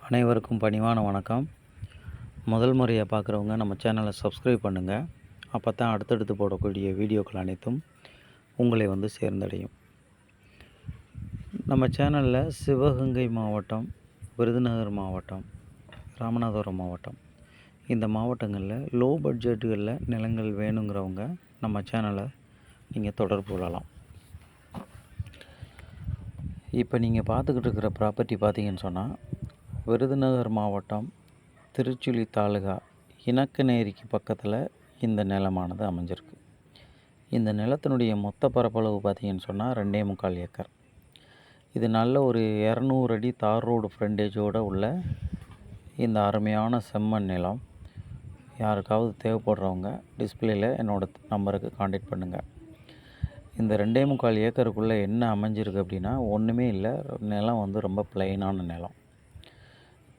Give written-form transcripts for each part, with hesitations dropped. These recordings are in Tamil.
அனைவருக்கும் பணிவான வணக்கம். முதல் முறையாக பார்க்குறவங்க நம்ம சேனலை சப்ஸ்கிரைப் பண்ணுங்கள். அப்போ தான் அடுத்தடுத்து போடக்கூடிய வீடியோக்கள் அனைத்தும் உங்களை சேர்ந்தடையும். நம்ம சேனலில் சிவகங்கை மாவட்டம், விருதுநகர் மாவட்டம், ராமநாதபுரம் மாவட்டம் இந்த மாவட்டங்களில் லோ பட்ஜெட்டுகளில் நிலங்கள் வேணுங்கிறவங்க நம்ம சேனலை நீங்கள் தொடர்பு கொள்ளலாம். இப்போ நீங்கள் பார்த்துக்கிட்டு இருக்கிற ப்ராப்பர்ட்டி பார்த்தீங்கன்னு சொன்னால் விருதுநகர் மாவட்டம் திருச்சுழி தாலுகா இணக்கநேரிக்கு பக்கத்தில் இந்த நிலமானது அமைஞ்சிருக்கு. இந்த நிலத்தினுடைய மொத்த பரப்பளவு பார்த்திங்கன்னு சொன்னால் 2.25 ஏக்கர். இது நல்ல ஒரு 200 அடி தார் ரோடு ஃப்ரண்டேஜோடு உள்ள இந்த அருமையான செம்மண் நிலம். யாருக்காவது தேவைப்படுறவங்க டிஸ்பிளேயில் என்னோடய நம்பருக்கு காண்டாக்ட் பண்ணுங்கள். இந்த 2.25 ஏக்கருக்குள்ளே என்ன அமைஞ்சிருக்கு அப்படின்னா ஒன்றுமே இல்லை. நிலம் ரொம்ப பிளைனான நிலம்.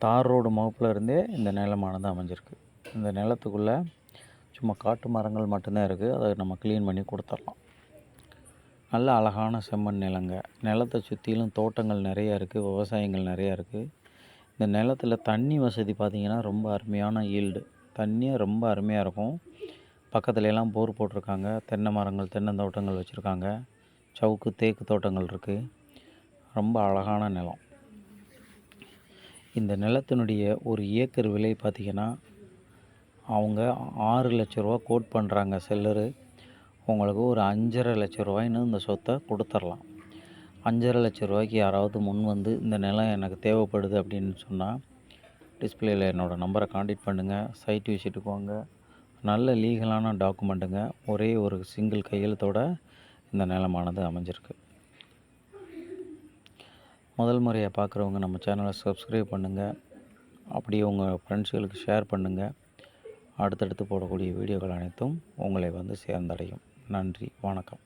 தார் ரோடு முகப்பில் இருந்தே இந்த நிலமானது அமைஞ்சிருக்கு. இந்த நிலத்துக்குள்ளே சும்மா காட்டு மரங்கள் மட்டும்தான் இருக்குது. அதை நம்ம க்ளீன் பண்ணி கொடுத்துடலாம். நல்ல அழகான செம்மண் நிலங்க. நிலத்தை சுற்றிலும் தோட்டங்கள் நிறையா இருக்குது, விவசாயங்கள் நிறையா இருக்குது. இந்த நிலத்தில் தண்ணி வசதி பார்த்திங்கன்னா ரொம்ப அருமையான ஈல்டு. தண்ணியும் ரொம்ப அருமையாக இருக்கும். பக்கத்துலலாம் போர் போட்டிருக்காங்க. தென்னை மரங்கள், தென்னந்தோட்டங்கள் வச்சுருக்காங்க. சவுக்கு தேக்கு தோட்டங்கள் இருக்குது. ரொம்ப அழகான நிலம். இந்த நிலத்தினுடைய ஒரு ஏக்கர் விலை பார்த்திங்கன்னா அவங்க 6 லட்ச ரூபா கோட் பண்ணுறாங்க செல்லரு. உங்களுக்கு ஒரு 5.5 லட்ச ரூபாய்ன்னு இந்த சொத்தை கொடுத்துர்லாம். 5.5 லட்ச ரூபாய்க்கு யாராவது முன் வந்து இந்த நிலம் எனக்கு தேவைப்படுது அப்படின்னு சொன்னால் டிஸ்பிளேயில் என்னோடய நம்பரை காண்டாக்ட் பண்ணுங்கள். சைட் விசிட்டுக்கு வாங்க. நல்ல லீகலான டாக்குமெண்ட்டுங்க. ஒரே ஒரு சிங்கிள் கையெழுத்தோடு இந்த நிலமானது அமைஞ்சிருக்கு. முதல் முறையாக பார்க்குறவங்க நம்ம சேனலை சப்ஸ்கிரைப் பண்ணுங்கள். அப்படியே உங்கள் ஃப்ரெண்ட்ஸுகளுக்கு ஷேர் பண்ணுங்கள். அடுத்தடுத்து போடக்கூடிய வீடியோக்கள் அனைத்தும் உங்களை சேர்ந்தடையும். நன்றி, வணக்கம்.